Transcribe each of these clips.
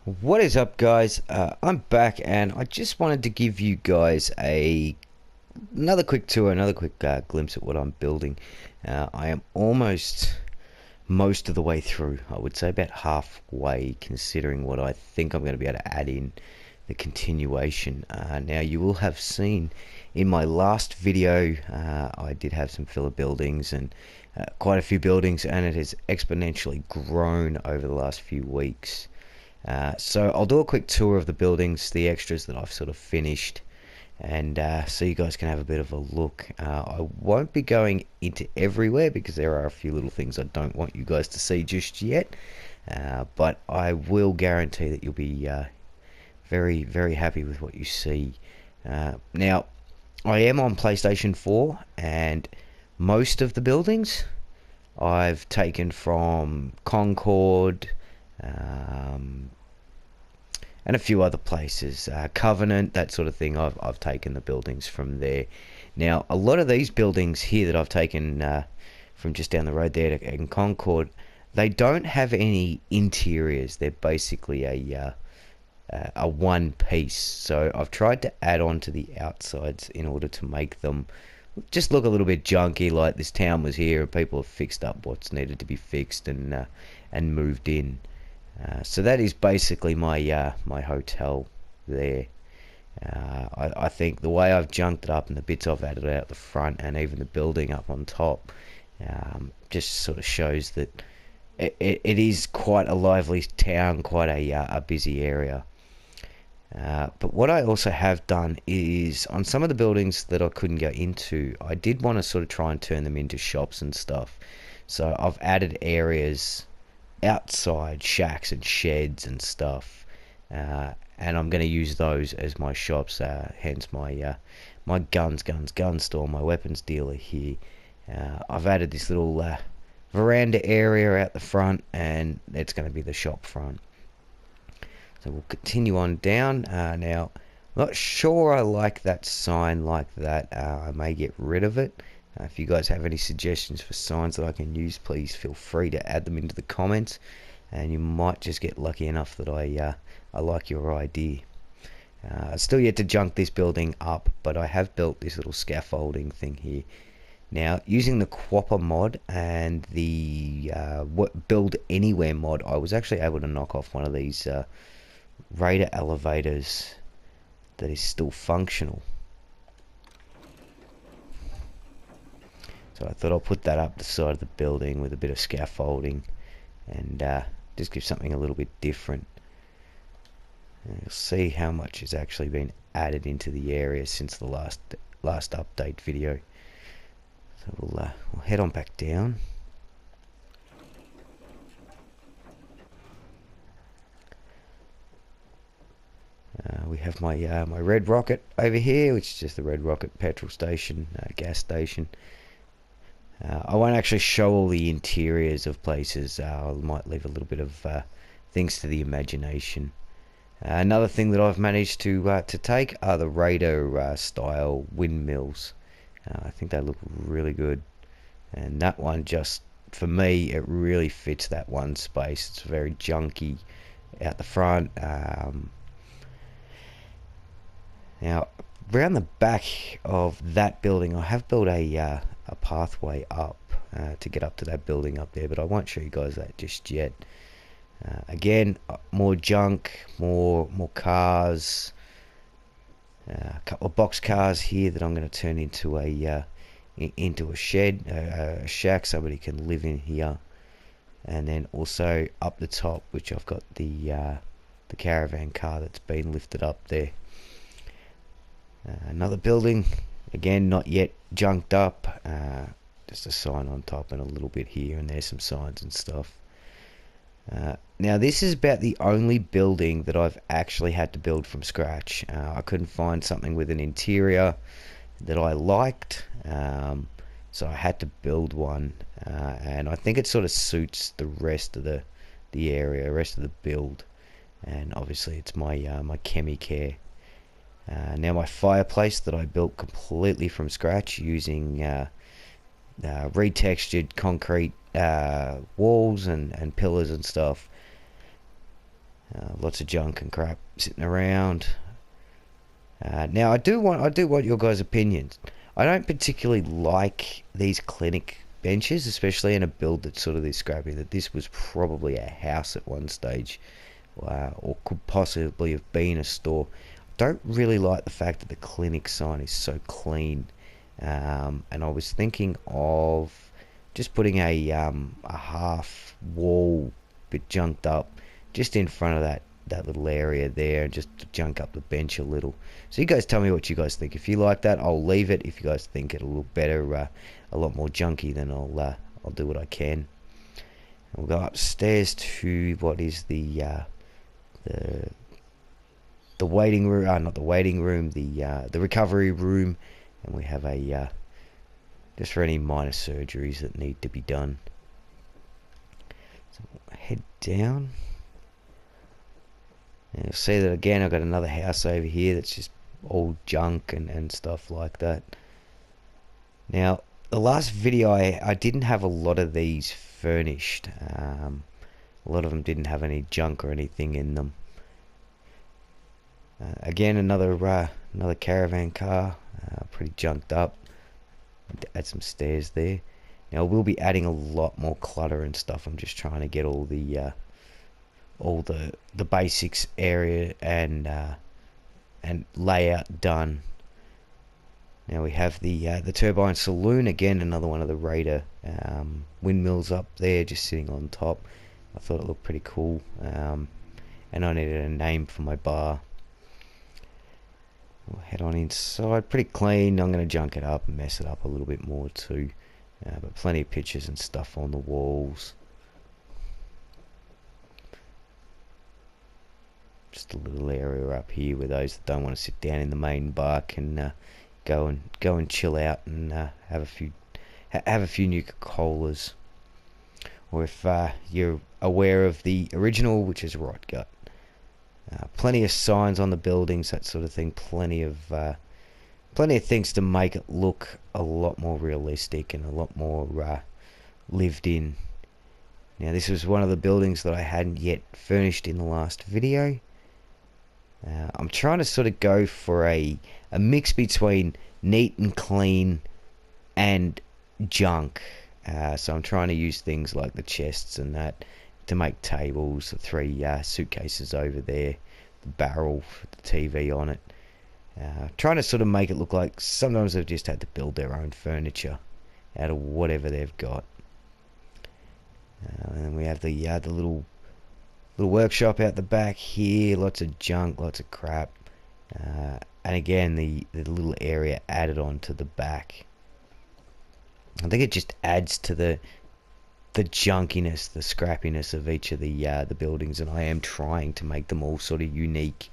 What is up, guys? I'm back, and I just wanted to give you guys another quick tour, another quick glimpse at what I'm building. I am almost most of the way through. I would say about halfway, considering what I think I'm going to be able to add in the continuation. Now, you will have seen in my last video, I did have some filler buildings and quite a few buildings, and it has exponentially grown over the last few weeks. So I'll do a quick tour of the buildings, the extras that I've sort of finished, and so you guys can have a bit of a look. I won't be going into everywhere because there are a few little things I don't want you guys to see just yet, but I will guarantee that you'll be very, very happy with what you see. Now, I am on PlayStation 4, and most of the buildings I've taken from Concord, and a few other places, Covenant, that sort of thing. I've taken the buildings from there. Now, a lot of these buildings here that I've taken from just down the road there in Concord, they don't have any interiors. They're basically a one piece. So I've tried to add on to the outsides in order to make them just look a little bit junky, like this town was here and people have fixed up what's needed to be fixed and moved in. So that is basically my hotel there. I think the way I've junked it up and the bits I've added out the front and even the building up on top just sort of shows that it is quite a lively town, quite a busy area. But what I also have done is on some of the buildings that I couldn't go into, I did want to sort of try and turn them into shops and stuff. So I've added areas outside, shacks and sheds and stuff, and I'm going to use those as my shops, hence my gun store, my weapons dealer here. I've added this little veranda area out the front, and it's going to be the shop front. So we'll continue on down. Now, I'm not sure I like that sign like that. I may get rid of it. If you guys have any suggestions for signs that I can use, please feel free to add them into the comments, and you might just get lucky enough that I like your idea. Still yet to junk this building up, but I have built this little scaffolding thing here. Now, using the Quapper mod and the Build Anywhere mod, I was actually able to knock off one of these Raider elevators that is still functional. So I thought I'll put that up the side of the building with a bit of scaffolding and just give something a little bit different. And you'll see how much has actually been added into the area since the last update video. So we'll head on back down. We have my Red Rocket over here, which is just the Red Rocket petrol station, gas station. I won't actually show all the interiors of places. I might leave a little bit of things to the imagination. Another thing that I've managed to take are the Raider style windmills. I think they look really good, and that one, just for me, it really fits that one space. It's very junky out the front. Now, around the back of that building, I have built a pathway up to get up to that building up there, but I won't show you guys that just yet. Again, more junk, more cars, a couple of box cars here that I'm going to turn into a shed, a shack. Somebody can live in here, and then also up the top, which I've got the caravan car that's been lifted up there. Another building, again not yet junked up, just a sign on top and a little bit here and there's some signs and stuff. Now, this is about the only building that I've actually had to build from scratch. I couldn't find something with an interior that I liked, so I had to build one, and I think it sort of suits the rest of the area, the rest of the build, and obviously it's my Chemicare. Now, my fireplace that I built completely from scratch using retextured concrete walls and pillars and stuff. Lots of junk and crap sitting around. Now I do want your guys' opinions. I don't particularly like these clinic benches, especially in a build that's sort of this scrappy. That this was probably a house at one stage, or could possibly have been a store. Don't really like the fact that the clinic sign is so clean, and I was thinking of just putting a half wall bit junked up just in front of that little area there, and just to junk up the bench a little. So you guys tell me what you guys think. If you like that, I'll leave it. If you guys think it'll look better, a lot more junky, then I'll do what I can. And we'll go upstairs to what is the waiting room, not the waiting room, the recovery room, and we have a just for any minor surgeries that need to be done. So we'll head down. And you'll see that again, I've got another house over here that's just all junk and stuff like that. Now, the last video I didn't have a lot of these furnished. A lot of them didn't have any junk or anything in them. Again, another caravan car, pretty junked up. Add some stairs there. Now we'll be adding a lot more clutter and stuff. I'm just trying to get all the basics area and layout done. Now we have the turbine saloon, again another one of the Raider windmills up there, just sitting on top. I thought it looked pretty cool, and I needed a name for my bar. We'll head on inside. Pretty clean. I'm going to junk it up and mess it up a little bit more too, but plenty of pictures and stuff on the walls. Just a little area up here where those that don't want to sit down in the main bar can go and chill out and have a few Nuka-Colas. Or if you're aware of the original, which is Rot Gut. Plenty of signs on the buildings, that sort of thing. Plenty of things to make it look a lot more realistic and a lot more lived in. Now this was one of the buildings that I hadn't yet furnished in the last video. I'm trying to sort of go for a mix between neat and clean and junk. So I'm trying to use things like the chests and that to make tables, the 3 suitcases over there, the barrel for the TV on it. Trying to sort of make it look like sometimes they've just had to build their own furniture out of whatever they've got. And then we have the little workshop out the back here, lots of junk, lots of crap, and again the little area added on to the back. I think it just adds to the junkiness, the scrappiness of each of the buildings, and I am trying to make them all sort of unique.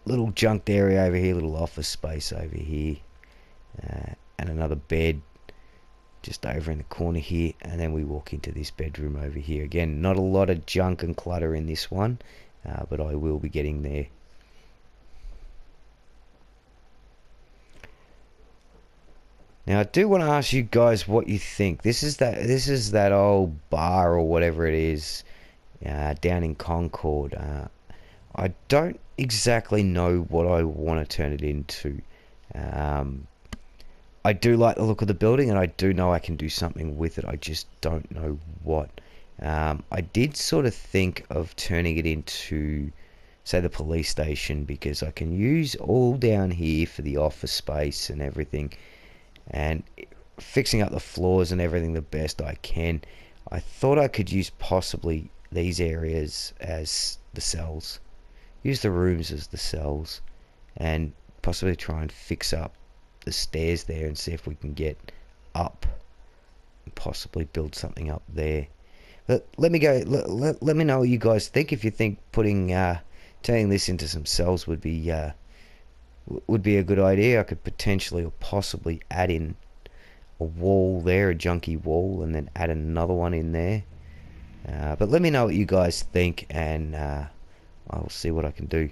Little junked area over here, little office space over here, and another bed just over in the corner here, and then we walk into this bedroom over here. Again, not a lot of junk and clutter in this one, but I will be getting there. Now I do want to ask you guys what you think. This is that old bar or whatever it is down in Concord. I don't exactly know what I want to turn it into. I do like the look of the building, and I do know I can do something with it. I just don't know what. I did sort of think of turning it into, say, the police station, because I can use all down here for the office space and everything, and fixing up the floors and everything the best I can. I thought I could use possibly these areas as the cells, use the rooms as the cells, and possibly try and fix up the stairs there and see if we can get up and possibly build something up there. But let me know what you guys think. If you think turning this into some cells would be a good idea. I could potentially or possibly add in a wall there, a junky wall, and then add another one in there. But let me know what you guys think, and I'll see what I can do.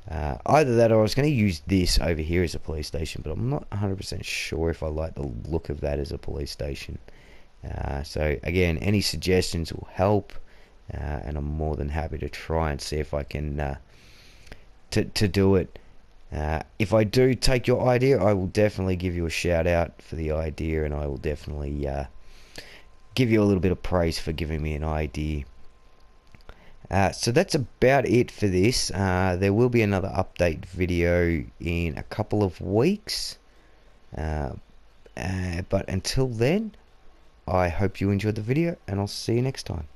Either that, or I was going to use this over here as a police station, but I'm not 100% sure if I like the look of that as a police station. So again, any suggestions will help. and I'm more than happy to try and see if I can to do it. If I do take your idea, I will definitely give you a shout out for the idea, and I will definitely give you a little bit of praise for giving me an idea. So that's about it for this. There will be another update video in a couple of weeks. But until then, I hope you enjoyed the video, and I'll see you next time.